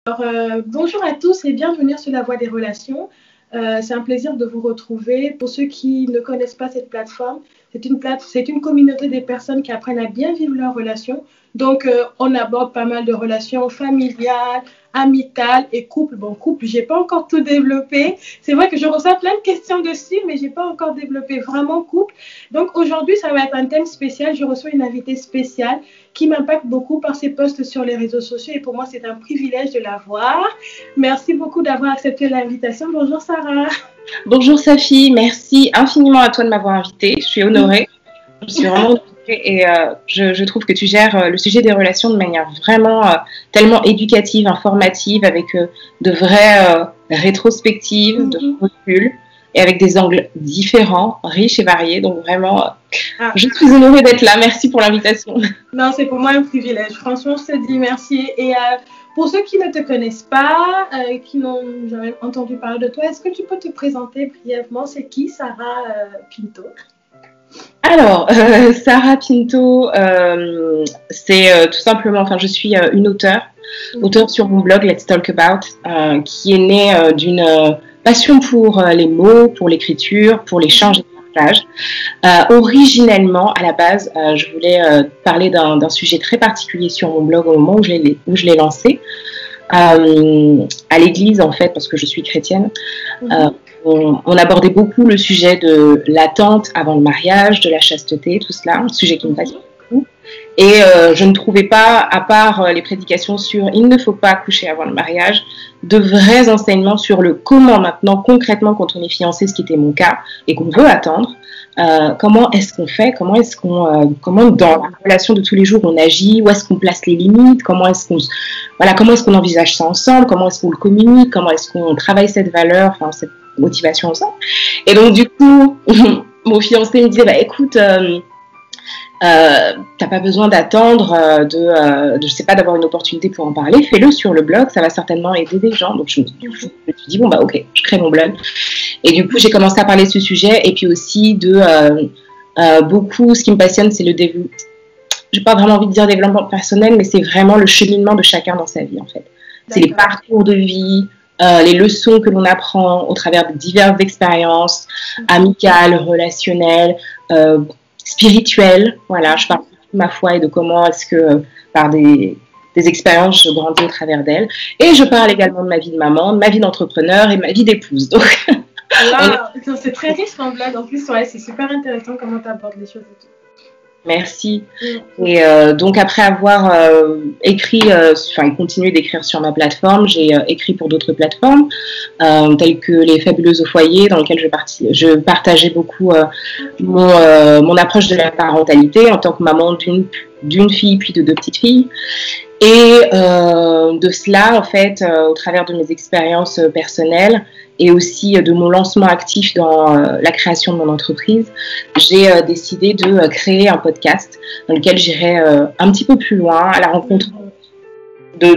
Bonjour à tous et bienvenue sur la Voie des relations. C'est un plaisir de vous retrouver. Pour ceux qui ne connaissent pas cette plateforme, c'est une communauté des personnes qui apprennent à bien vivre leurs relations. Donc, on aborde pas mal de relations familiales, amicales et couple. Bon, couple, j'ai pas encore tout développé. C'est vrai que je reçois plein de questions dessus, mais j'ai pas encore développé vraiment couple. Donc, aujourd'hui, ça va être un thème spécial. Je reçois une invitée spéciale qui m'impacte beaucoup par ses posts sur les réseaux sociaux et pour moi, c'est un privilège de la voir. Merci beaucoup d'avoir accepté l'invitation. Bonjour Sarah. Bonjour Safi, merci infiniment à toi de m'avoir invitée. Je suis honorée. Je suis vraiment honorée et je trouve que tu gères le sujet des relations de manière vraiment tellement éducative, informative, avec de vraies rétrospectives, de recul et avec des angles différents, riches et variés. Donc vraiment, je suis honorée d'être là. Merci pour l'invitation. Non, c'est pour moi un privilège. Franchement, je te dis merci. Et pour ceux qui ne te connaissent pas, qui n'ont jamais entendu parler de toi, est-ce que tu peux te présenter brièvement? C'est qui Sarah Pinto? Alors, Sarah Pinto, c'est tout simplement, je suis une auteure sur mon blog Let's Talk About, qui est née d'une passion pour les mots, pour l'écriture, pour l'échange et le partage. Originellement, à la base, je voulais parler d'un sujet très particulier sur mon blog au moment où je l'ai lancé, à l'église en fait, parce que je suis chrétienne. On abordait beaucoup le sujet de l'attente avant le mariage, de la chasteté, tout cela, un sujet qui me passionne beaucoup. Et je ne trouvais pas, à part les prédications sur il ne faut pas coucher avant le mariage, de vrais enseignements sur le comment maintenant, concrètement, quand on est fiancé, ce qui était mon cas, et qu'on veut attendre, comment est-ce qu'on fait, comment dans la relation de tous les jours on agit, où est-ce qu'on place les limites, comment est-ce qu'on envisage ça ensemble, comment est-ce qu'on le communique, comment est-ce qu'on travaille cette valeur, cette motivation ensemble. Et donc du coup, mon fiancé me disait, écoute, t'as pas besoin d'attendre je sais pas, d'avoir une opportunité pour en parler, fais-le sur le blog, ça va certainement aider des gens. Donc je me suis dit, ok, je crée mon blog. Et du coup, j'ai commencé à parler de ce sujet, et puis aussi de beaucoup, ce qui me passionne, c'est le développement. J'ai pas vraiment envie de dire développement personnel, mais c'est vraiment le cheminement de chacun dans sa vie, en fait. C'est les parcours de vie, les leçons que l'on apprend au travers de diverses expériences amicales, relationnelles, spirituelles. Voilà, je parle de ma foi et de comment est-ce que, par des expériences, je grandis au travers d'elles. Et je parle également de ma vie de maman, de ma vie d'entrepreneur et de ma vie d'épouse. Donc, wow, c'est très riche ton blog. En plus, ouais, c'est super intéressant comment tu abordes les choses et tout. Merci. Et donc après avoir écrit, et continué d'écrire sur ma plateforme, j'ai écrit pour d'autres plateformes telles que les Fabuleuses au foyer, dans lesquelles je partageais beaucoup mon approche de la parentalité en tant que maman d'une fille puis de 2 petites filles. Et de cela, en fait, au travers de mes expériences personnelles et aussi de mon lancement actif dans la création de mon entreprise, j'ai décidé de créer un podcast dans lequel j'irai un petit peu plus loin à la rencontre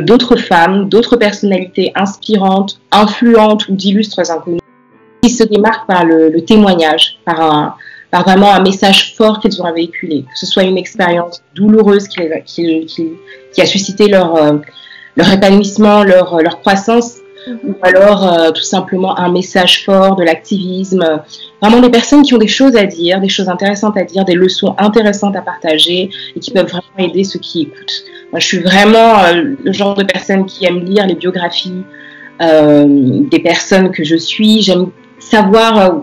d'autres femmes, d'autres personnalités inspirantes, influentes ou d'illustres inconnus qui se démarquent par le témoignage, par vraiment un message fort qu'ils ont à véhiculer, que ce soit une expérience douloureuse qui a suscité leur épanouissement, leur croissance, ou alors tout simplement un message fort, de l'activisme, vraiment des personnes qui ont des choses à dire, des choses intéressantes à dire, des leçons intéressantes à partager et qui peuvent vraiment aider ceux qui écoutent. Moi, je suis vraiment le genre de personne qui aime lire les biographies des personnes que je suis. J'aime savoir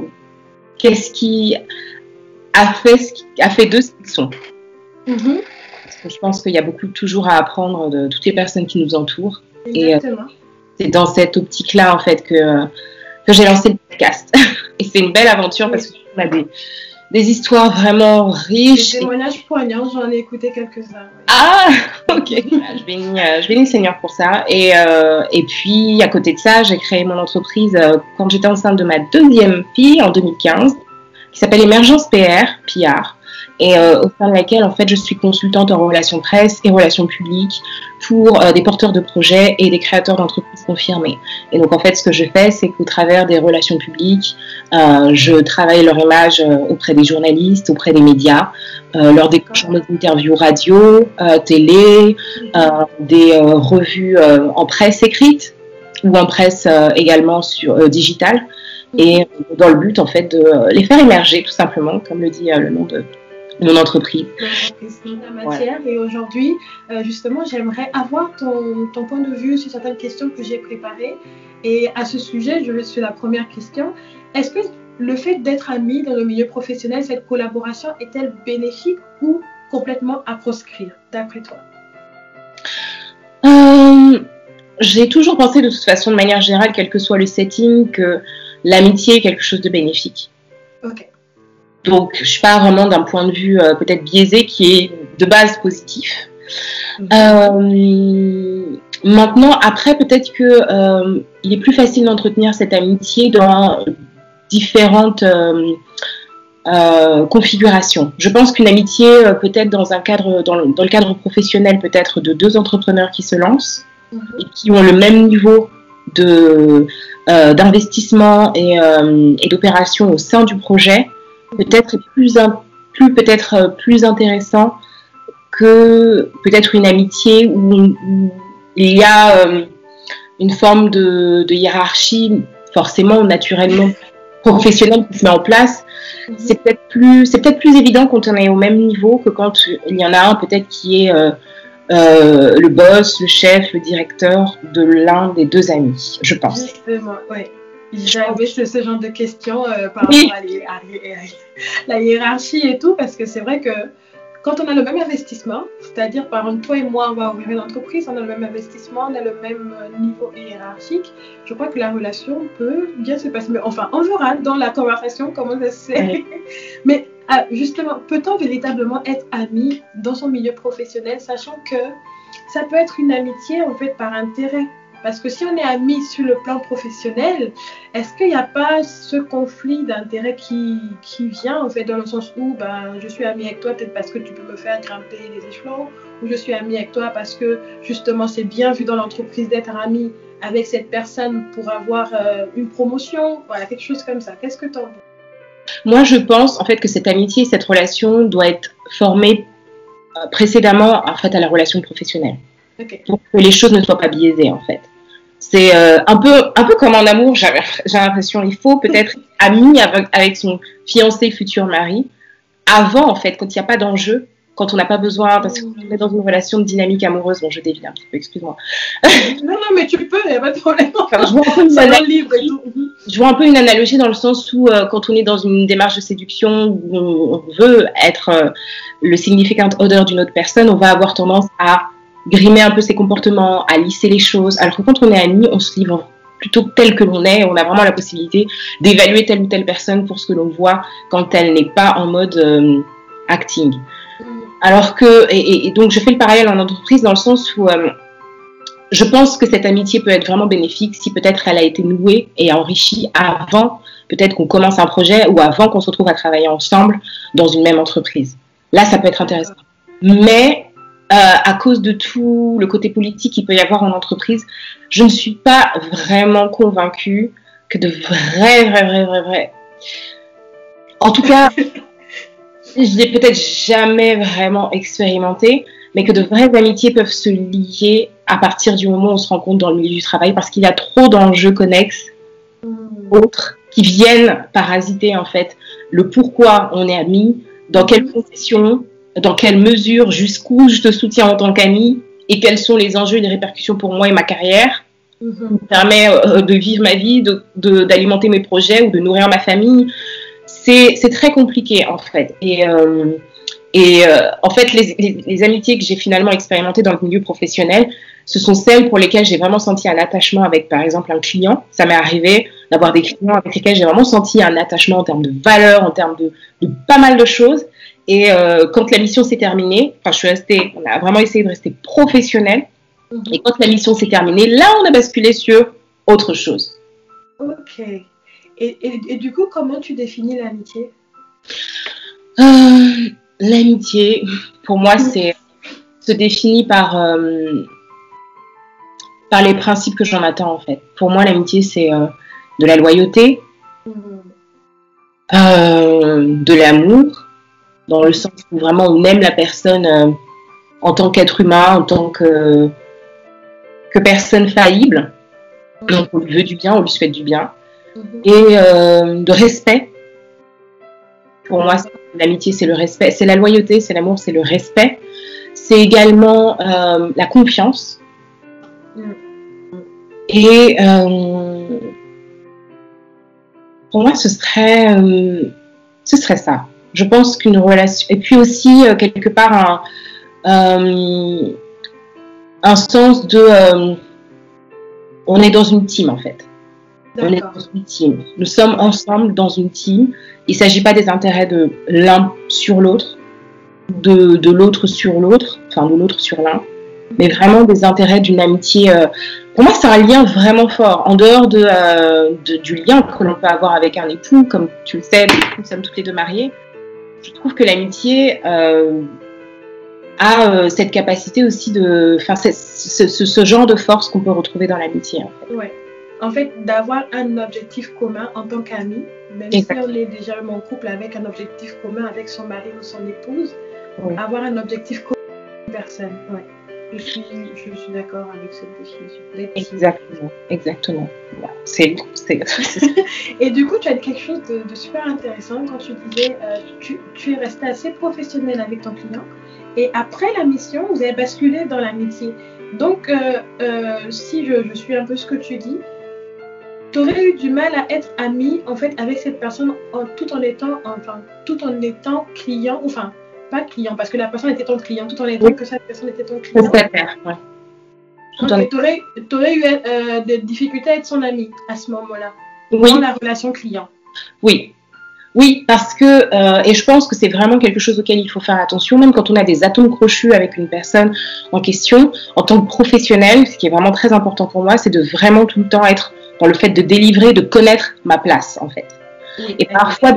qu'est-ce qui a fait d'eux ce qu'ils sont. Parce que je pense qu'il y a beaucoup toujours à apprendre de toutes les personnes qui nous entourent. Exactement. Et c'est dans cette optique-là, en fait, que j'ai lancé le podcast. Et c'est une belle aventure parce qu'on a des histoires vraiment riches. Des témoignages poignants, j'en ai écouté quelques-uns. Ah, ok. Je bénis le Seigneur pour ça. Et puis, à côté de ça, j'ai créé mon entreprise quand j'étais enceinte de ma 2e fille en 2015, qui s'appelle Émergence PR. et au sein de laquelle en fait je suis consultante en relations presse et relations publiques pour des porteurs de projets et des créateurs d'entreprises confirmés. Et donc en fait ce que je fais, c'est qu'au travers des relations publiques, je travaille leur image auprès des journalistes, auprès des médias, lors des interviews radio, télé, des revues en presse écrite ou en presse également digitale, et dans le but en fait de les faire émerger tout simplement, comme le dit le nom de mon entreprise. La matière. Et aujourd'hui, justement, j'aimerais avoir ton point de vue sur certaines questions que j'ai préparées. Et à ce sujet, je vais sur la première question. Est-ce que le fait d'être ami dans le milieu professionnel, cette collaboration est-elle bénéfique ou complètement à proscrire, d'après toi? J'ai toujours pensé de toute façon, de manière générale, quel que soit le setting, que l'amitié est quelque chose de bénéfique. Ok. Donc, je suis pas vraiment d'un point de vue peut-être biaisé, qui est de base positif. Maintenant, après, peut-être que il est plus facile d'entretenir cette amitié dans différentes configurations. Je pense qu'une amitié peut-être dans un cadre, dans le cadre professionnel, peut-être de deux entrepreneurs qui se lancent et qui ont le même niveau d'investissement et d'opération au sein du projet, peut-être peut-être plus intéressant que peut-être une amitié où il y a une forme de hiérarchie forcément naturellement professionnelle qui se met en place. C'est peut-être plus évident quand on est au même niveau que quand il y en a un peut-être qui est le boss, le chef, le directeur de l'un des deux amis, je pense. Justement, oui. J'avais ce genre de questions par rapport à la hiérarchie et tout, parce que c'est vrai que quand on a le même investissement, c'est-à-dire par exemple toi et moi on va ouvrir une entreprise, on a le même investissement, on a le même niveau hiérarchique, je crois que la relation peut bien se passer. Mais enfin, on verra dans la conversation comment ça se fait. Oui. Mais justement, peut-on véritablement être ami dans son milieu professionnel, sachant que ça peut être une amitié en fait par intérêt? Parce que si on est amis sur le plan professionnel, est-ce qu'il n'y a pas ce conflit d'intérêt qui vient en fait dans le sens où je suis amie avec toi peut-être parce que tu peux me faire grimper les échelons, ou je suis amie avec toi parce que justement c'est bien vu dans l'entreprise d'être amie avec cette personne pour avoir une promotion, voilà, quelque chose comme ça. Qu'est-ce que tu en penses? Moi je pense en fait que cette amitié, cette relation doit être formée précédemment en fait à la relation professionnelle. Okay. Pour que les choses ne soient pas biaisées en fait. C'est un peu comme en amour, j'ai l'impression. Il faut peut-être être ami avec son fiancé, futur mari, avant en fait, quand il n'y a pas d'enjeu, quand on n'a pas besoin, parce qu'on est dans une relation de dynamique amoureuse. Bon, je dévie un petit peu, excuse-moi. Non, mais tu peux, il n'y a pas de problème. Enfin, je vois un peu une analogie dans le sens où quand on est dans une démarche de séduction où on veut être le significant other d'une autre personne, on va avoir tendance à grimer un peu ses comportements, à lisser les choses. Alors que quand on est amis, on se livre plutôt tel que l'on est. On a vraiment la possibilité d'évaluer telle ou telle personne pour ce que l'on voit quand elle n'est pas en mode acting. Alors que, et donc je fais le parallèle en entreprise dans le sens où je pense que cette amitié peut être vraiment bénéfique si peut-être elle a été nouée et enrichie avant peut-être qu'on commence un projet ou avant qu'on se retrouve à travailler ensemble dans une même entreprise. Là, ça peut être intéressant. Mais à cause de tout le côté politique qu'il peut y avoir en entreprise, je ne suis pas vraiment convaincue que de vrais... En tout cas, je l'ai peut-être jamais vraiment expérimenté, mais que de vraies amitiés peuvent se lier à partir du moment où on se rencontre dans le milieu du travail, parce qu'il y a trop d'enjeux connexes autres qui viennent parasiter en fait le pourquoi on est amis, dans quelles conditions, dans quelle mesure, jusqu'où je te soutiens en tant qu'ami et quels sont les enjeux et les répercussions pour moi et ma carrière, qui me permet de vivre ma vie, d'alimenter mes projets ou de nourrir ma famille. C'est très compliqué en fait. Et en fait, les amitiés que j'ai finalement expérimentées dans le milieu professionnel, ce sont celles pour lesquelles j'ai vraiment senti un attachement avec, par exemple, un client. Ça m'est arrivé d'avoir des clients avec lesquels j'ai vraiment senti un attachement en termes de valeur, en termes de pas mal de choses. Et quand la mission s'est terminée, on a vraiment essayé de rester professionnel. Et quand la mission s'est terminée, là, on a basculé sur autre chose. Ok. Et du coup, comment tu définis l'amitié? l'amitié, pour moi, se définit par les principes que j'en attends, en fait. Pour moi, l'amitié, c'est de la loyauté, de l'amour, dans le sens où vraiment on aime la personne en tant qu'être humain, en tant que personne faillible. Donc on lui veut du bien, on lui souhaite du bien. Et de respect. Pour moi, l'amitié, c'est le respect. C'est la loyauté, c'est l'amour, c'est le respect. C'est également la confiance. Et pour moi, ce serait ça. Je pense qu'une relation... Et puis aussi, quelque part, un sens de... on est dans une team, en fait. On est dans une team. Nous sommes ensemble dans une team. Il ne s'agit pas des intérêts de l'un sur l'autre, de l'autre sur l'autre, enfin de l'autre sur l'un, mais vraiment des intérêts d'une amitié. Pour moi, c'est un lien vraiment fort. En dehors du lien que l'on peut avoir avec un époux, comme tu le sais, nous sommes toutes les deux mariées. Je trouve que l'amitié a cette capacité aussi de... Enfin, ce genre de force qu'on peut retrouver dans l'amitié, en fait. Ouais. En fait, d'avoir un objectif commun en tant qu'ami, même si on est déjà en couple avec un objectif commun avec son mari ou son épouse, avoir un objectif commun avec une personne. Ouais. Je suis d'accord avec cette définition. Exactement. Voilà. C'est... Et du coup, tu as dit quelque chose de super intéressant quand tu disais tu es resté assez professionnel avec ton client et après la mission, vous avez basculé dans l'amitié. Donc, si je suis un peu ce que tu dis, tu aurais eu du mal à être ami en fait avec cette personne tout en étant client, enfin pas client parce que la personne était ton client, tout en étant que cette personne était ton client. Ouais. Donc tu aurais eu des difficultés à être son ami à ce moment-là, dans la relation client. Oui, parce que, et je pense que c'est vraiment quelque chose auquel il faut faire attention, même quand on a des atomes crochus avec une personne en question, en tant que professionnel, ce qui est vraiment très important pour moi, c'est de vraiment tout le temps être dans le fait de délivrer, de connaître ma place, en fait. Et parfois,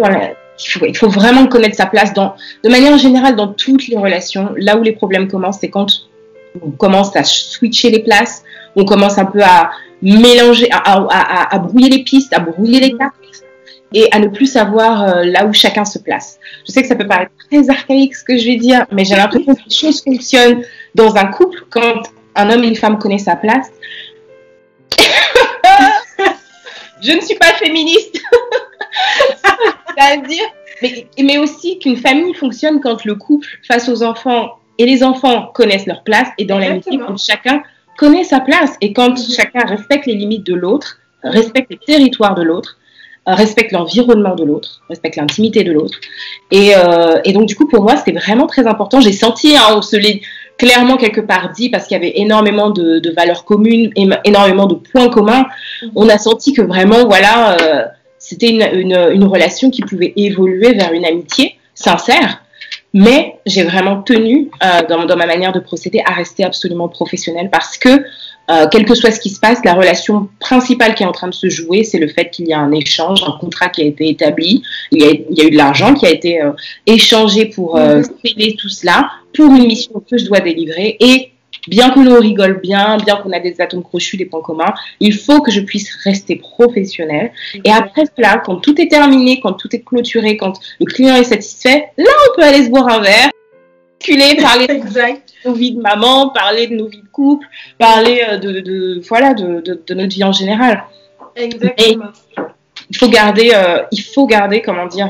il faut vraiment connaître sa place de manière générale dans toutes les relations. Là où les problèmes commencent, c'est quand on commence à switcher les places, on commence un peu à mélanger, à brouiller les pistes, à brouiller les cartes, et à ne plus savoir là où chacun se place. Je sais que ça peut paraître très archaïque ce que je vais dire, mais j'ai l'impression que les choses fonctionnent dans un couple quand un homme et une femme connaissent sa place. Je ne suis pas féministe, c'est-à-dire, mais aussi qu'une famille fonctionne quand le couple face aux enfants et les enfants connaissent leur place, et dans l'amitié quand chacun connaît sa place et quand chacun respecte les limites de l'autre, respecte les territoires de l'autre, respecte l'environnement de l'autre, respecte l'intimité de l'autre. Et donc, du coup, pour moi, c'était vraiment très important. J'ai senti, on se l'est clairement quelque part dit, parce qu'il y avait énormément de valeurs communes, énormément de points communs. On a senti que vraiment, voilà, c'était une relation qui pouvait évoluer vers une amitié sincère. Mais j'ai vraiment tenu, dans ma manière de procéder, à rester absolument professionnelle parce que, quel que soit ce qui se passe, la relation principale qui est en train de se jouer, c'est le fait qu'il y a un échange, un contrat qui a été établi, il y a eu de l'argent qui a été échangé pour payer tout cela, pour une mission que je dois délivrer. Et bien que l'on rigole bien qu'on a des atomes crochus, des points communs, il faut que je puisse rester professionnelle. Et après cela, quand tout est terminé, quand tout est clôturé, quand le client est satisfait, là, on peut aller se boire un verre, parler de nos vies de maman, parler de nos vies de couple, parler de notre vie en général. Exactement. Et il faut garder, comment dire,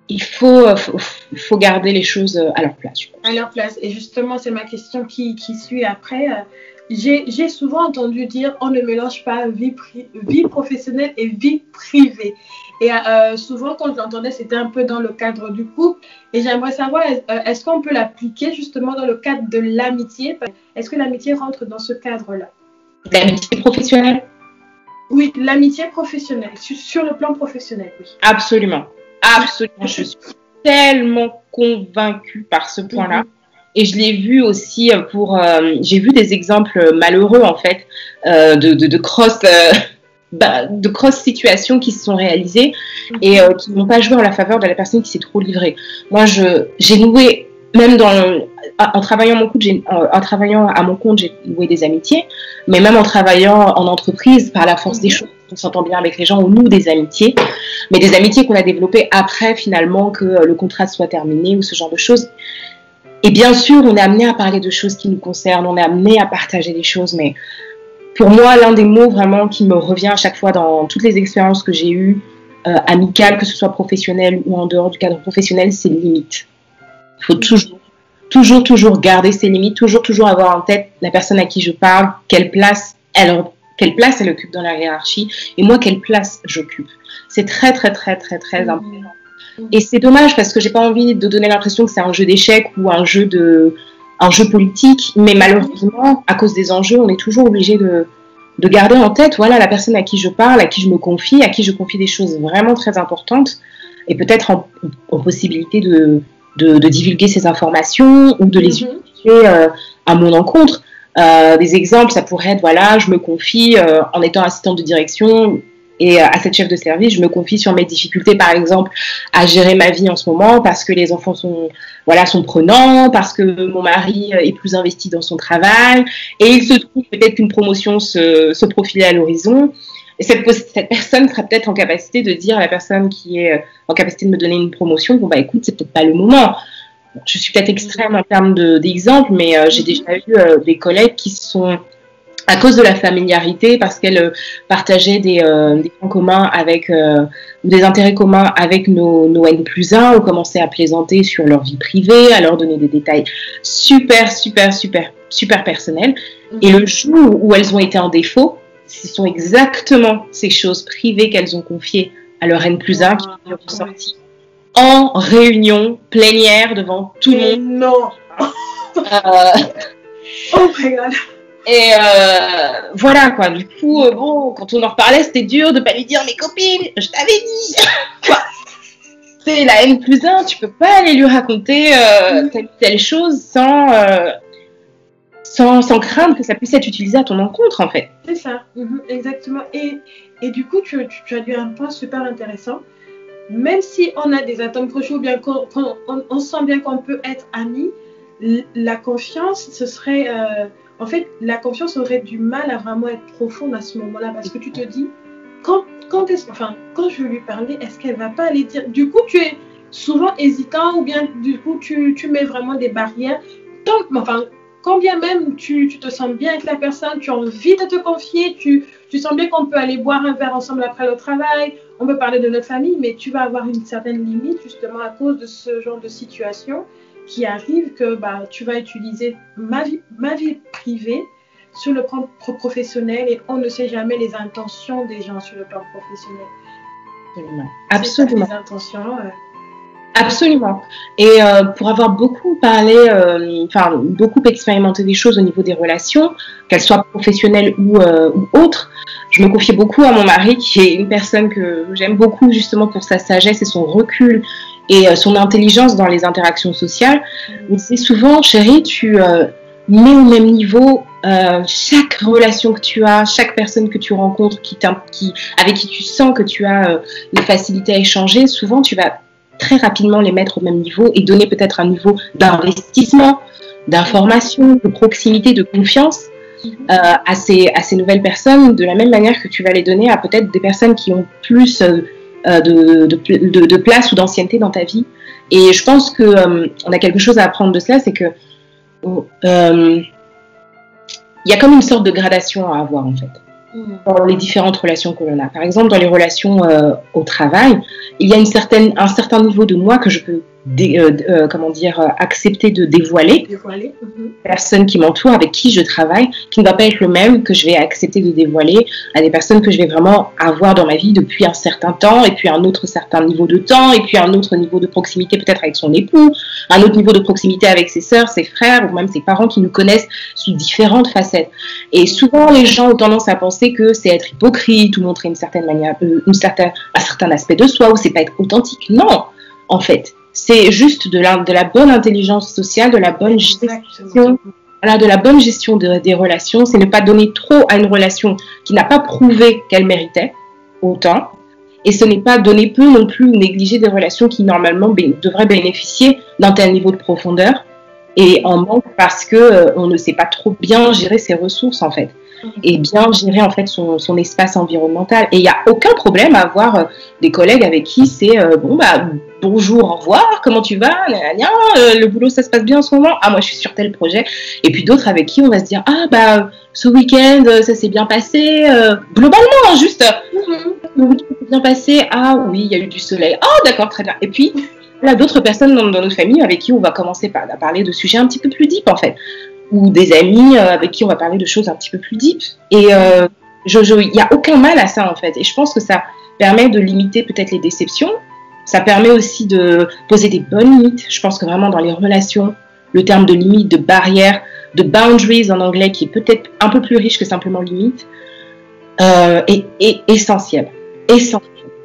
il faut garder les choses à leur place. À leur place. Et justement, c'est ma question qui suit après. J'ai souvent entendu dire on ne mélange pas vie professionnelle et vie privée. Et souvent, quand je l'entendais, c'était un peu dans le cadre du couple. Et j'aimerais savoir, est-ce qu'on peut l'appliquer justement dans le cadre de l'amitié? Est-ce que l'amitié rentre dans ce cadre-là? L'amitié professionnelle? Oui, l'amitié professionnelle, sur le plan professionnel, oui. Absolument. Je suis tellement convaincue par ce point-là. Et je l'ai vu aussi j'ai vu des exemples malheureux, en fait, de cross de grosses situations qui se sont réalisées et qui n'ont pas joué en la faveur de la personne qui s'est trop livrée. Moi, j'ai noué, même en travaillant à mon compte, j'ai noué des amitiés, mais même en travaillant en entreprise, par la force des choses, on s'entend bien avec les gens, on noue des amitiés, mais des amitiés qu'on a développées après, finalement, que le contrat soit terminé ou ce genre de choses. Et bien sûr, on est amené à parler de choses qui nous concernent, on est amené à partager des choses, mais pour moi, l'un des mots vraiment qui me revient à chaque fois dans toutes les expériences que j'ai eues, amicales, que ce soit professionnelles ou en dehors du cadre professionnel, c'est limite. Il faut toujours garder ses limites, toujours avoir en tête la personne à qui je parle, quelle place elle occupe dans la hiérarchie, et moi, quelle place j'occupe. C'est très important. Et c'est dommage parce que j'ai pas envie de donner l'impression que c'est un jeu d'échecs ou un jeu politique, mais malheureusement, à cause des enjeux, on est toujours obligé de garder en tête, voilà, la personne à qui je parle, à qui je me confie, à qui je confie des choses vraiment très importantes, et peut-être en possibilité de divulguer ces informations ou de les utiliser à mon encontre. Des exemples, ça pourrait être, voilà, je me confie en étant assistante de direction et à cette chef de service, je me confie sur mes difficultés, par exemple, à gérer ma vie en ce moment parce que les enfants sont prenants, parce que mon mari est plus investi dans son travail et il se trouve peut-être qu'une promotion se profilait à l'horizon. Et cette personne sera peut-être en capacité de dire à la personne qui est en capacité de me donner une promotion, bon, bah écoute, c'est peut-être pas le moment. Je suis peut-être extrême en termes d'exemples, mais j'ai déjà eu des collègues qui sont, à cause de la familiarité, parce qu'elles partageaient des points communs avec, des intérêts communs avec nos N+1, ont commencé à plaisanter sur leur vie privée, à leur donner des détails super personnels. Et le jour où elles ont été en défaut, ce sont exactement ces choses privées qu'elles ont confiées à leur N+1 qui sont ressorties en réunion plénière devant tout le monde. Non. Oh my God. Et voilà quoi, du coup, bon, quand on en reparlait, c'était dur de pas lui dire, mes copines, je t'avais dit. C'est la N+1, tu peux pas aller lui raconter telle chose sans craindre que ça puisse être utilisé à ton encontre, en fait. C'est ça, exactement. Et du coup, tu as dit un point super intéressant. Même si on a des atomes crochus ou bien on sent bien qu'on peut être amis, la confiance, ce serait... en fait, la confiance aurait du mal à vraiment être profonde à ce moment-là parce que tu te dis, quand je vais lui parler, est-ce qu'elle va pas aller dire... Du coup, tu es souvent hésitant ou bien du coup, tu mets vraiment des barrières. Quand bien même tu te sens bien avec la personne, tu as envie de te confier, tu sens bien qu'on peut aller boire un verre ensemble après le travail, on peut parler de notre famille, mais tu vas avoir une certaine limite justement à cause de ce genre de situation qui arrive que tu vas utiliser ma vie privée sur le plan professionnel et on ne sait jamais les intentions des gens sur le plan professionnel. Absolument. Les intentions, Absolument. Et pour avoir beaucoup parlé, beaucoup expérimenté des choses au niveau des relations, qu'elles soient professionnelles ou autres, je me confiais beaucoup à mon mari, qui est une personne que j'aime beaucoup justement pour sa sagesse et son recul et son intelligence dans les interactions sociales. Il disait souvent, chérie, tu mets au même niveau chaque relation que tu as, chaque personne que tu rencontres, avec qui tu sens que tu as une facilité à échanger, souvent tu vas très rapidement les mettre au même niveau et donner peut-être un niveau d'investissement, d'information, de proximité, de confiance à ces nouvelles personnes, de la même manière que tu vas les donner à peut-être des personnes qui ont plus de place ou d'ancienneté dans ta vie. Et je pense qu'on a quelque chose à apprendre de cela, c'est que il y a comme une sorte de gradation à avoir en fait dans les différentes relations que l'on a. Par exemple, dans les relations au travail, il y a un certain niveau de moi que je peux accepter de dévoiler. Les personnes qui m'entourent, avec qui je travaille, qui ne va pas être le même que je vais accepter de dévoiler à des personnes que je vais vraiment avoir dans ma vie depuis un certain temps, et puis un autre certain niveau de temps, et puis un autre niveau de proximité peut-être avec son époux, un autre niveau de proximité avec ses sœurs, ses frères, ou même ses parents qui nous connaissent sous différentes facettes. Et souvent, les gens ont tendance à penser que c'est être hypocrite ou montrer une certaine manière, un certain aspect de soi, ou c'est pas être authentique. Non, en fait. C'est juste de la bonne intelligence sociale, de la bonne gestion voilà, de la bonne gestion des relations, c'est ne pas donner trop à une relation qui n'a pas prouvé qu'elle méritait autant. Et ce n'est pas donner peu non plus ou négliger des relations qui normalement devraient bénéficier d'un tel niveau de profondeur et en manque parce que on ne sait pas trop bien gérer ses ressources en fait et bien gérer en fait son espace environnemental. Et il n'y a aucun problème à avoir des collègues avec qui c'est bon bah bonjour, au revoir, comment tu vas, le boulot ça se passe bien en ce moment, ah moi je suis sur tel projet, et puis d'autres avec qui on va se dire ah bah ce week-end ça s'est bien passé, globalement hein, juste le week-end s'est bien passé, ah oui il y a eu du soleil, oh d'accord très bien, et puis il y a d'autres personnes dans notre famille avec qui on va commencer à parler de sujets un petit peu plus deep en fait, ou des amis avec qui on va parler de choses un petit peu plus deep, et il n'y a aucun mal à ça en fait, et je pense que ça permet de limiter peut-être les déceptions. Ça permet aussi de poser des bonnes limites. Je pense que vraiment dans les relations, le terme de limite, de barrière, de boundaries en anglais, qui est peut-être un peu plus riche que simplement limite, est essentiel.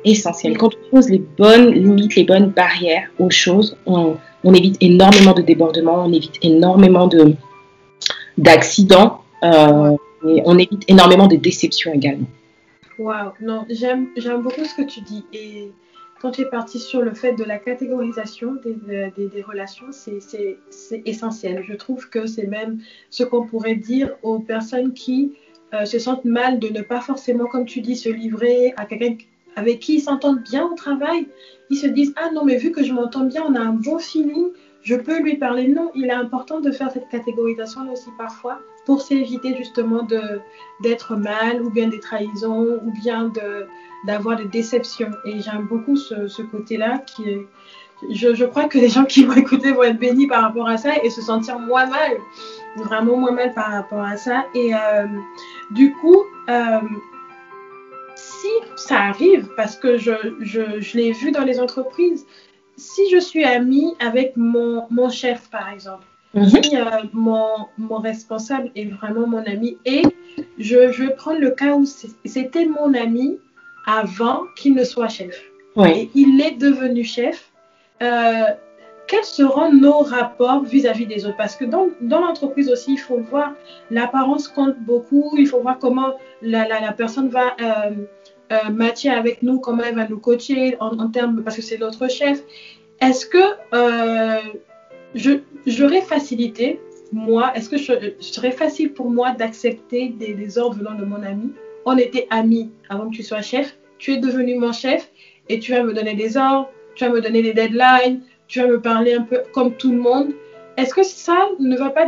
Essentiel. Quand on pose les bonnes limites, les bonnes barrières aux choses, on évite énormément de débordements, on évite énormément d'accidents, et on évite énormément de déceptions également. Waouh, non, j'aime beaucoup ce que tu dis. Et quand tu es parti sur le fait de la catégorisation des relations, c'est essentiel. Je trouve que c'est même ce qu'on pourrait dire aux personnes qui se sentent mal de ne pas forcément, comme tu dis, se livrer à quelqu'un avec qui ils s'entendent bien au travail. Ils se disent « Ah non, mais vu que je m'entends bien, on a un bon feeling, je peux lui parler. » Non, il est important de faire cette catégorisation aussi parfois pour s'éviter justement d'être mal ou bien des trahisons ou bien d'avoir des déceptions. Et j'aime beaucoup ce côté-là qui est... Je crois que les gens qui vont écouter vont être bénis par rapport à ça et se sentir moins mal, vraiment moins mal par rapport à ça. Et du coup, si ça arrive, parce que je l'ai vu dans les entreprises, si je suis amie avec mon chef, par exemple, si mon responsable est vraiment mon ami, et je vais prendre le cas où c'était mon ami avant qu'il ne soit chef. Oui. Et il est devenu chef. Quels seront nos rapports vis-à-vis des autres? Parce que dans l'entreprise aussi, il faut voir, l'apparence compte beaucoup, il faut voir comment la personne va matcher avec nous, comment elle va nous coacher en termes, parce que c'est notre chef. Est-ce que j'aurais facilité, moi, est-ce que ce serait facile pour moi d'accepter des ordres venant de mon ami? On était amis avant que tu sois chef, tu es devenu mon chef et tu vas me donner des ordres, tu vas me donner des deadlines, tu vas me parler un peu comme tout le monde. Est-ce que ça ne va pas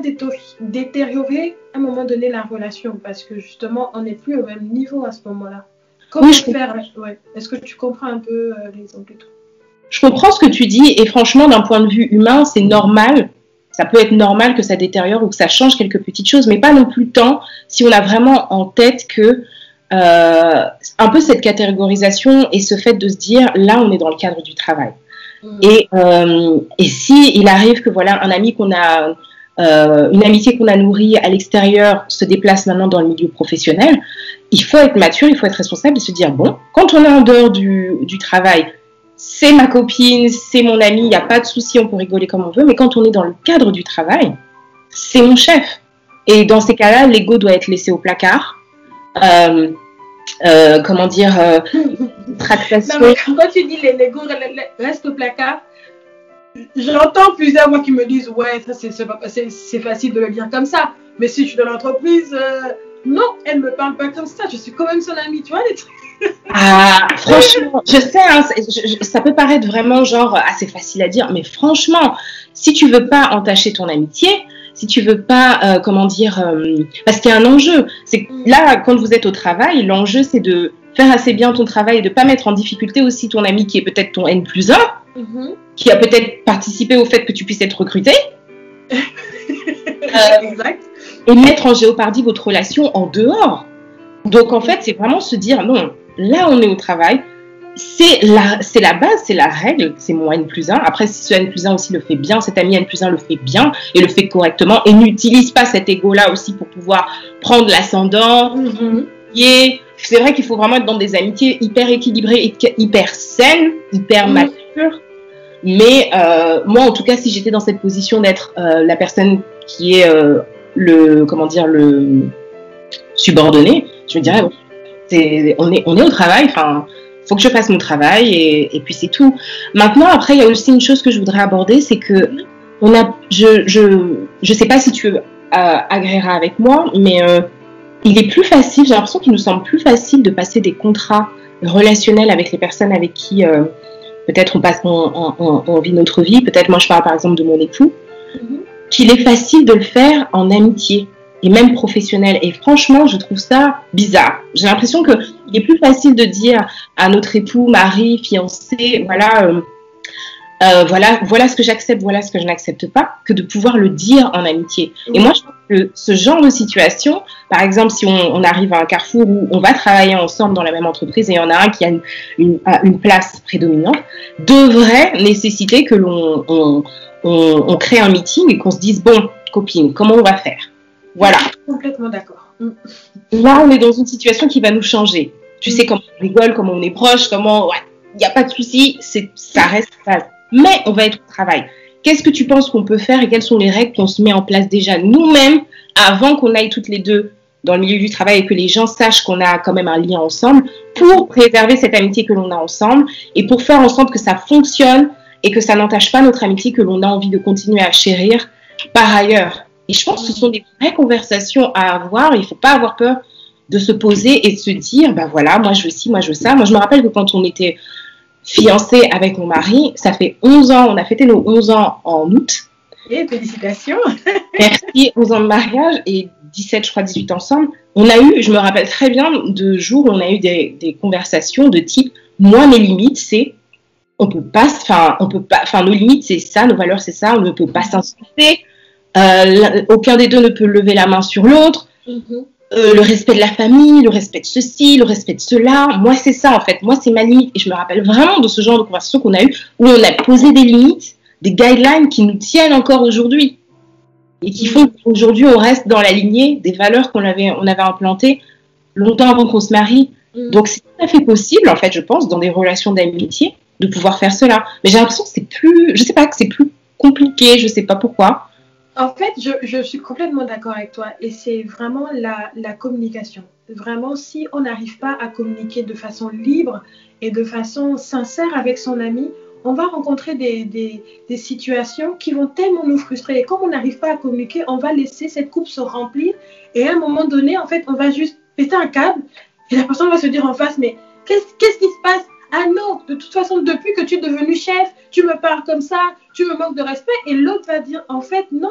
détériorer à un moment donné la relation? Parce que justement, on n'est plus au même niveau à ce moment-là. Comment faire? Ouais. Est-ce que tu comprends un peu l'exemple et tout? Je comprends ce que tu dis et franchement, d'un point de vue humain, c'est normal. Ça peut être normal que ça détériore ou que ça change quelques petites choses, mais pas non plus tant si on a vraiment en tête que un peu cette catégorisation et ce fait de se dire là, on est dans le cadre du travail. Et si il arrive que voilà un ami qu'on a, une amitié qu'on a nourrie à l'extérieur se déplace maintenant dans le milieu professionnel, il faut être mature, il faut être responsable et se dire bon, quand on est en dehors du travail, c'est ma copine, c'est mon ami, il n'y a pas de souci, on peut rigoler comme on veut, mais quand on est dans le cadre du travail, c'est mon chef. Et dans ces cas-là, l'ego doit être laissé au placard. Comment dire, tractation. Non, mais quand tu dis l'ego reste au placard, j'entends plusieurs voix qui me disent ouais, ça c'est facile de le dire comme ça, mais si je suis dans l'entreprise, non, elle ne me parle pas comme ça, je suis quand même son amie, tu vois les trucs. Ah, franchement, je sais, hein, ça peut paraître vraiment genre assez facile à dire, mais franchement, si tu veux pas entacher ton amitié, si tu veux pas, comment dire, parce qu'il y a un enjeu, c'est que là, quand vous êtes au travail, l'enjeu c'est de faire assez bien ton travail et de pas mettre en difficulté aussi ton ami qui est peut-être ton N+1, qui a peut-être participé au fait que tu puisses être recruté. Exact. Et mettre en géopardie votre relation en dehors. Donc en fait, c'est vraiment se dire non, là on est au travail, c'est la base, c'est la règle, c'est mon N+1. Après, si ce N+1 aussi le fait bien, cet ami N+1 le fait bien et le fait correctement et n'utilise pas cet ego-là aussi pour pouvoir prendre l'ascendant. C'est vrai qu'il faut vraiment être dans des amitiés hyper équilibrées, hyper saines, hyper matures. Mais moi, en tout cas, si j'étais dans cette position d'être la personne qui est comment dire, le subordonné, je me dirais, on est au travail, enfin, faut que je fasse mon travail et puis c'est tout. Maintenant, après, il y a aussi une chose que je voudrais aborder, c'est que je sais pas si tu agréeras avec moi, mais il est plus facile, j'ai l'impression qu'il nous semble plus facile de passer des contrats relationnels avec les personnes avec qui peut-être on vit notre vie. Peut-être moi je parle par exemple de mon époux, qu'il est facile de le faire en amitié et même professionnel. Et franchement, je trouve ça bizarre. J'ai l'impression qu'il est plus facile de dire à notre époux, mari, fiancé, voilà ce que j'accepte, voilà ce que je n'accepte pas, que de pouvoir le dire en amitié. Et moi, je pense que ce genre de situation, par exemple, si on arrive à un carrefour où on va travailler ensemble dans la même entreprise et il y en a un qui a une place prédominante, devrait nécessiter que on crée un meeting et qu'on se dise, bon, copine, comment on va faire? Voilà. Complètement d'accord. Là, on est dans une situation qui va nous changer. Tu sais comment on rigole, comment on est proche, comment... Il n'y a pas de souci, ça reste base. Mais on va être au travail. Qu'est-ce que tu penses qu'on peut faire et quelles sont les règles qu'on se met en place déjà nous-mêmes avant qu'on aille toutes les deux dans le milieu du travail et que les gens sachent qu'on a quand même un lien ensemble pour préserver cette amitié que l'on a ensemble et pour faire en sorte que ça fonctionne et que ça n'entache pas notre amitié que l'on a envie de continuer à chérir par ailleurs. Et je pense que ce sont des vraies conversations à avoir. Il ne faut pas avoir peur de se poser et de se dire, ben voilà, moi je veux ci, moi je veux ça. Moi je me rappelle que quand on était fiancés avec mon mari, ça fait 11 ans, on a fêté nos 11 ans en août. Et félicitations. Merci, 11 ans de mariage et 17, je crois 18 ensemble. On a eu, je me rappelle très bien, de jours où on a eu des conversations de type, moi mes limites c'est, nos limites c'est ça, nos valeurs c'est ça, on ne peut pas s'insulter. Aucun des deux ne peut lever la main sur l'autre. Le respect de la famille, le respect de ceci, le respect de cela. Moi, c'est ça, en fait. Moi, c'est ma limite. Et je me rappelle vraiment de ce genre de conversation qu'on a eu où on a posé des limites, des guidelines qui nous tiennent encore aujourd'hui et qui font qu'aujourd'hui, on reste dans la lignée des valeurs on avait implantées longtemps avant qu'on se marie. Donc, c'est tout à fait possible, en fait, je pense, dans des relations d'amitié, de pouvoir faire cela. Mais j'ai l'impression que c'est plus compliqué, je sais pas pourquoi. En fait, je suis complètement d'accord avec toi et c'est vraiment la communication. Vraiment, si on n'arrive pas à communiquer de façon libre et de façon sincère avec son ami, on va rencontrer des situations qui vont tellement nous frustrer. Et comme on n'arrive pas à communiquer, on va laisser cette coupe se remplir et à un moment donné, en fait, on va juste péter un câble et la personne va se dire en face, mais qu'est-ce qui se passe? Ah non, de toute façon, depuis que tu es devenu chef, tu me parles comme ça, tu me manques de respect. Et l'autre va dire, en fait, non,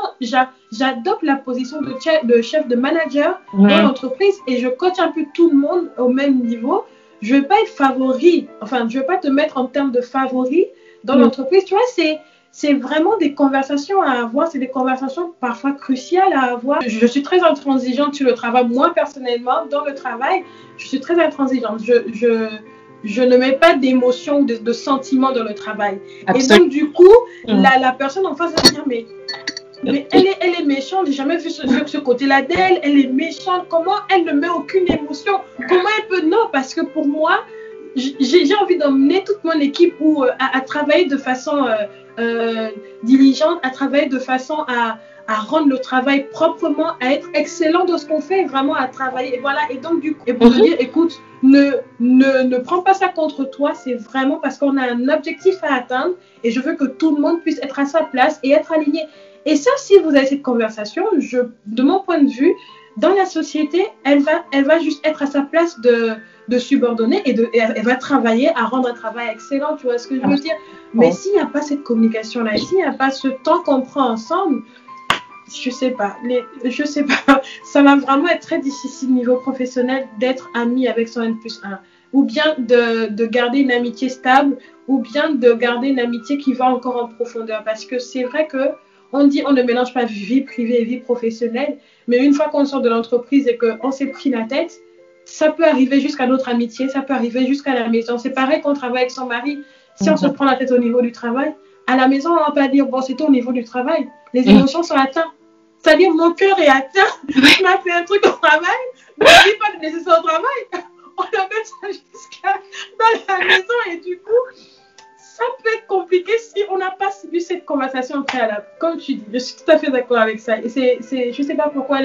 j'adopte la position de chef, de manager dans l'entreprise et je coach un peu tout le monde au même niveau. Je ne vais pas être favori, enfin, je ne vais pas te mettre en termes de favori dans l'entreprise. Tu vois, c'est vraiment des conversations à avoir, c'est des conversations parfois cruciales à avoir. Je suis très intransigeante sur le travail. Moi, personnellement, dans le travail, je suis très intransigeante. Je ne mets pas d'émotions ou de sentiments dans le travail. Absolument. Et donc, du coup, la personne en face va dire, mais elle est méchante, j'ai jamais vu ce côté-là d'elle, elle est méchante, comment elle ne met aucune émotion? Comment elle peut? Non, parce que pour moi, j'ai envie d'emmener toute mon équipe à travailler de façon diligente, à travailler de façon à rendre le travail proprement, à être excellent dans ce qu'on fait, vraiment à travailler. Et voilà. Et donc, du coup, et pour te dire, écoute, ne prends pas ça contre toi, c'est vraiment parce qu'on a un objectif à atteindre et je veux que tout le monde puisse être à sa place et être aligné. Et ça, si vous avez cette conversation, de mon point de vue, dans la société, elle va juste être à sa place de subordonnée et elle va travailler à rendre un travail excellent, tu vois ce que je veux dire? Mais s'il n'y a pas cette communication-là, s'il n'y a pas ce temps qu'on prend ensemble, je sais pas, ça va vraiment être très difficile au niveau professionnel d'être ami avec son N+1, ou bien de garder une amitié stable, ou bien de garder une amitié qui va encore en profondeur, parce que c'est vrai que on dit on ne mélange pas vie privée et vie professionnelle, mais une fois qu'on sort de l'entreprise et qu'on s'est pris la tête, ça peut arriver jusqu'à notre amitié, ça peut arriver jusqu'à la maison. C'est pareil qu'on travaille avec son mari, si on se prend la tête au niveau du travail, à la maison on va pas dire bon c'était au niveau du travail, les émotions sont atteintes. C'est-à-dire, mon cœur est atteint. Il m'a fait un truc au travail. Mais je ne dis pas de laisser ça au travail. On amène ça jusqu'à dans la maison. Et du coup, ça peut être compliqué si on n'a pas eu cette conversation préalable. Comme tu dis, je suis tout à fait d'accord avec ça. Et je ne sais pas pourquoi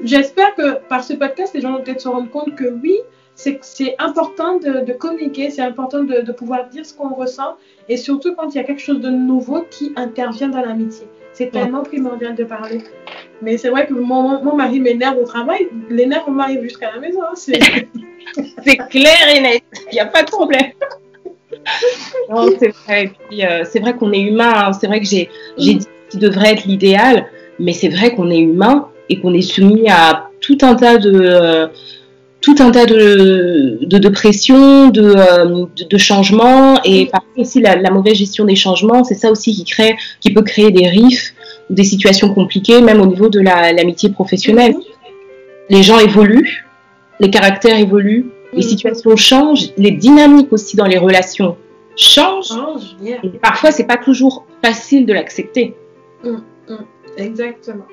j'espère que par ce podcast, les gens vont peut-être se rendre compte que oui, c'est important de communiquer, c'est important de pouvoir dire ce qu'on ressent, et surtout quand il y a quelque chose de nouveau qui intervient dans l'amitié. C'est tellement primordial de parler. Mais c'est vrai que mon mari m'énerve au travail, l'énerve m'arrive jusqu'à la maison. Hein. C'est clair et net, il n'y a pas de problème. Non, c'est vrai. Et puis, c'est vrai qu'on est humain. Hein. C'est vrai que j'ai dit ce qui devrait être l'idéal, mais c'est vrai qu'on est humain et qu'on est soumis à tout un tas de pressions, de changements, et parfois aussi la mauvaise gestion des changements. C'est ça aussi qui peut créer des rifts ou des situations compliquées, même au niveau de l'amitié professionnelle. Les gens évoluent, les caractères évoluent. Les situations changent, les dynamiques aussi dans les relations changent. Et parfois, c'est pas toujours facile de l'accepter. Exactement.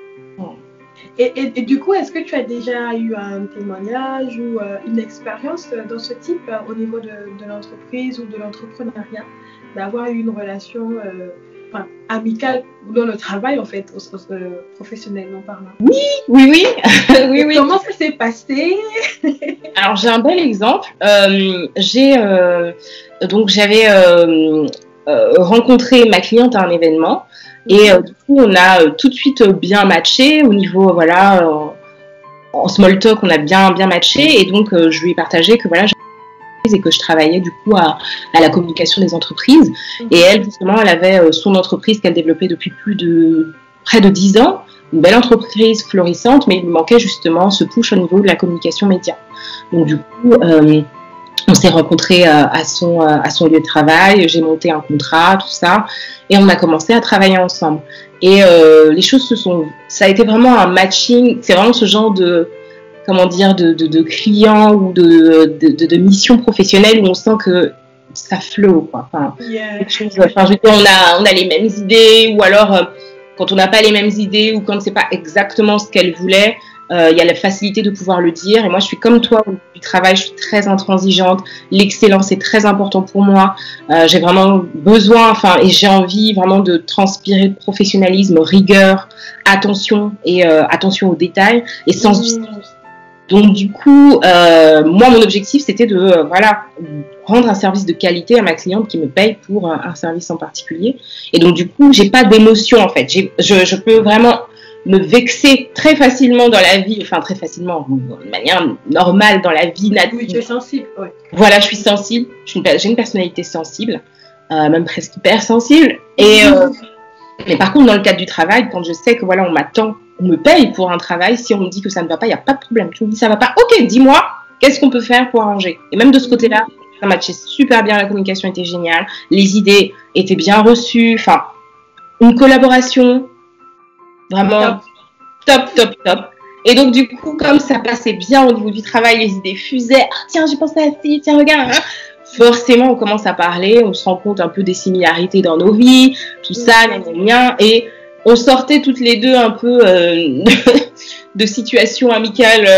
Et du coup, est-ce que tu as déjà eu un témoignage ou une expérience dans ce type au niveau de l'entreprise ou de l'entrepreneuriat, d'avoir eu une relation amicale dans le travail, en fait, professionnellement parlant? Oui. Comment ça s'est passé? Alors, j'ai un bel exemple. J'avais rencontré ma cliente à un événement, et du coup, on a tout de suite bien matché au niveau, voilà, en small talk, on a bien matché, et donc je lui ai partagé que voilà, et que je travaillais du coup à la communication des entreprises. Et elle, justement, elle avait son entreprise qu'elle développait depuis près de 10 ans, une belle entreprise florissante, mais il lui manquait justement ce push au niveau de la communication média. Donc du coup, on s'est rencontrés à son lieu de travail, j'ai monté un contrat, tout ça, et on a commencé à travailler ensemble. Et les choses ça a été vraiment un matching, c'est vraiment ce genre de clients ou de missions professionnelles où on sent que ça flow, quoi. Enfin, je veux dire, on a les mêmes idées, ou alors quand on n'a pas les mêmes idées, ou quand c'est pas exactement ce qu'elle voulait, il y a la facilité de pouvoir le dire. Et moi, je suis comme toi, du travail, je suis très intransigeante. L'excellence est très important pour moi. J'ai vraiment besoin, et j'ai envie vraiment de transpirer de professionnalisme, rigueur, attention aux détails et sens du service. Donc du coup, moi, mon objectif, c'était de rendre un service de qualité à ma cliente qui me paye pour un service en particulier. Et donc du coup, j'ai pas d'émotion, en fait. Je peux vraiment me vexer très facilement dans la vie, très facilement, de manière normale dans la vie naturelle. Oui, tu es sensible, ouais. Voilà, je suis sensible. J'ai une personnalité sensible, même presque hypersensible. Mais par contre, dans le cadre du travail, quand je sais que voilà, on me paye pour un travail, si on me dit que ça ne va pas, il n'y a pas de problème. Tu me dis ça va pas, ok, dis-moi, qu'est-ce qu'on peut faire pour arranger? Et même de ce côté-là, ça matchait super bien, la communication était géniale, les idées étaient bien reçues, une collaboration vraiment top. Et donc du coup, comme ça passait bien au niveau du travail, les idées fusaient, tiens, j'ai pensé à ça, tiens, regarde, forcément, on commence à parler, on se rend compte un peu des similarités dans nos vies, tout ça, et on sortait toutes les deux un peu de situations amicales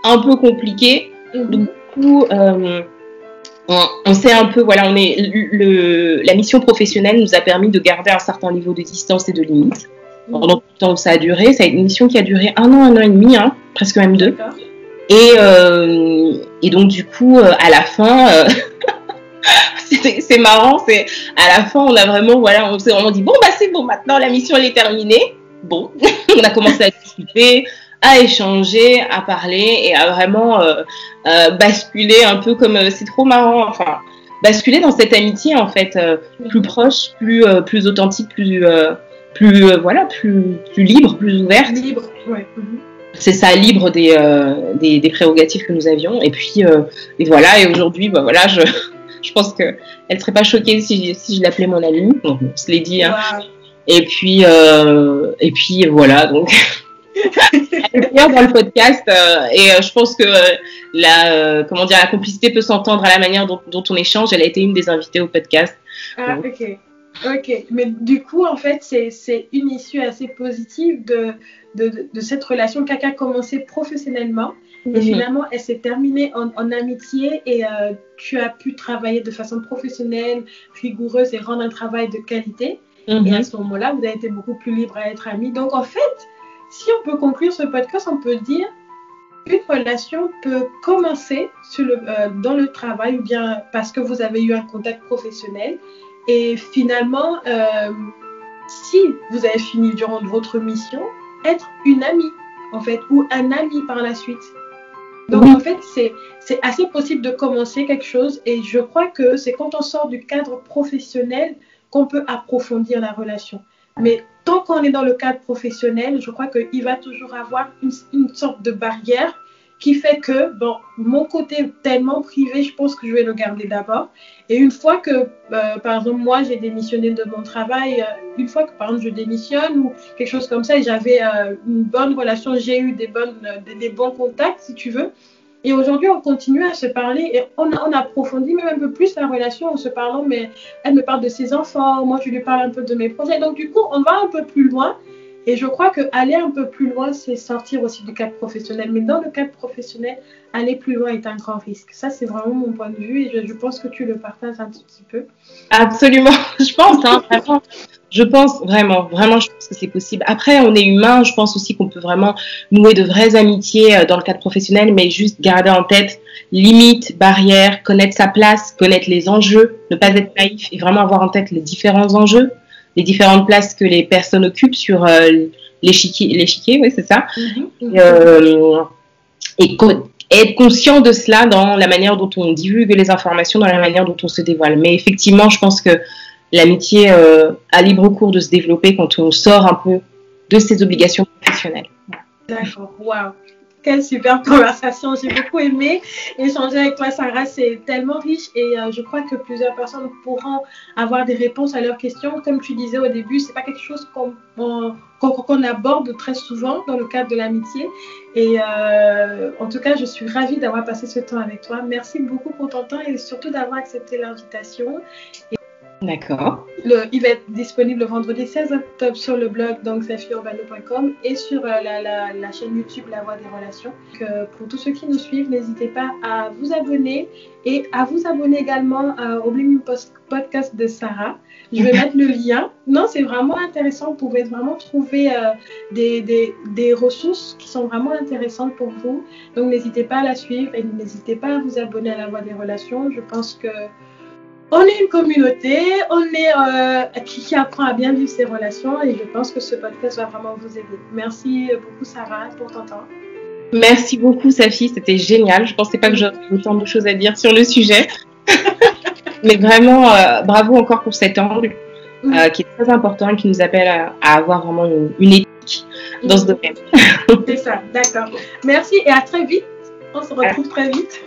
un peu compliquées. Donc, du coup, on s'est un peu, la mission professionnelle nous a permis de garder un certain niveau de distance et de limite. Pendant tout le temps où ça a duré, c'est une mission qui a duré un an et demi, presque même 2. Et donc, du coup, à la fin, c'est marrant, à la fin, on a vraiment, on s'est vraiment dit, c'est bon, maintenant la mission elle est terminée. Bon, on a commencé à discuter, à échanger, à parler et à vraiment basculer un peu comme, c'est trop marrant, basculer dans cette amitié en fait, plus proche, plus authentique, plus libre, plus ouverte. Libre, ouais. C'est ça, libre des prérogatives que nous avions. Et puis, et aujourd'hui, je pense qu'elle ne serait pas choquée si je l'appelais mon amie. Donc, on se l'est dit. Wow. Et puis voilà. Donc, elle est bien dans le podcast. Et je pense que la complicité peut s'entendre à la manière dont on échange. Elle a été une des invitées au podcast. Ah, ok. Mais du coup, en fait, c'est une issue assez positive de cette relation qui a commencé professionnellement Et finalement, elle s'est terminée en amitié et tu as pu travailler de façon professionnelle, rigoureuse et rendre un travail de qualité. Et à ce moment-là, vous avez été beaucoup plus libre à être amis. Donc, en fait, si on peut conclure ce podcast, on peut dire une relation peut commencer dans le travail ou bien parce que vous avez eu un contact professionnel. Et finalement, si vous avez fini durant votre mission, être une amie, en fait, ou un ami par la suite. Donc, en fait, c'est assez possible de commencer quelque chose et je crois que c'est quand on sort du cadre professionnel qu'on peut approfondir la relation. Mais tant qu'on est dans le cadre professionnel, je crois qu'il va toujours avoir une sorte de barrière qui fait que, bon, mon côté tellement privé, je pense que je vais le garder d'abord. Et une fois que, par exemple, moi, j'ai démissionné de mon travail, une fois que, par exemple, je démissionne ou quelque chose comme ça, et j'avais une bonne relation, j'ai eu des bons contacts, si tu veux. Et aujourd'hui, on continue à se parler et on approfondit même un peu plus la relation en se parlant, mais elle me parle de ses enfants, moi, je lui parle un peu de mes projets. Donc, du coup, on va un peu plus loin. Et je crois qu'aller un peu plus loin, c'est sortir aussi du cadre professionnel. Mais dans le cadre professionnel, aller plus loin est un grand risque. Ça, c'est vraiment mon point de vue et je pense que tu le partages un tout petit peu. Absolument, je pense, hein, vraiment. Je pense vraiment, je pense que c'est possible. Après, on est humain, je pense aussi qu'on peut vraiment nouer de vraies amitiés dans le cadre professionnel, mais juste garder en tête limites, barrières, connaître sa place, connaître les enjeux, ne pas être naïf et vraiment avoir en tête les différents enjeux, les différentes places que les personnes occupent sur l'échiquier, oui, c'est ça. Et être conscient de cela dans la manière dont on divulgue les informations, dans la manière dont on se dévoile. Mais effectivement, je pense que l'amitié a libre cours de se développer quand on sort un peu de ses obligations professionnelles. D'accord, waouh. Quelle super conversation, j'ai beaucoup aimé échanger avec toi, Sarah, c'est tellement riche et je crois que plusieurs personnes pourront avoir des réponses à leurs questions. Comme tu disais au début, c'est pas quelque chose qu'on aborde très souvent dans le cadre de l'amitié et en tout cas, je suis ravie d'avoir passé ce temps avec toi. Merci beaucoup pour ton temps et surtout d'avoir accepté l'invitation. D'accord. Il va être disponible le vendredi 16 octobre sur le blog donc safiurbano.com et sur la chaîne YouTube La Voix des Relations. Pour tous ceux qui nous suivent, n'hésitez pas à vous abonner et à vous abonner également au Bling Podcast de Sarah. Je vais mettre le lien. Non, c'est vraiment intéressant. Vous pouvez vraiment trouver des ressources qui sont vraiment intéressantes pour vous. Donc n'hésitez pas à la suivre et n'hésitez pas à vous abonner à La Voix des Relations. Je pense que on est une communauté, qui apprend à bien vivre ses relations et je pense que ce podcast va vraiment vous aider. Merci beaucoup Sarah pour ton temps. Merci beaucoup Safi, c'était génial. Je ne pensais pas que j'aurais autant de choses à dire sur le sujet. Mais vraiment, bravo encore pour cet angle qui est très important et qui nous appelle à avoir vraiment une éthique dans ce domaine. C'est ça, d'accord. Merci et à très vite. On se retrouve très vite.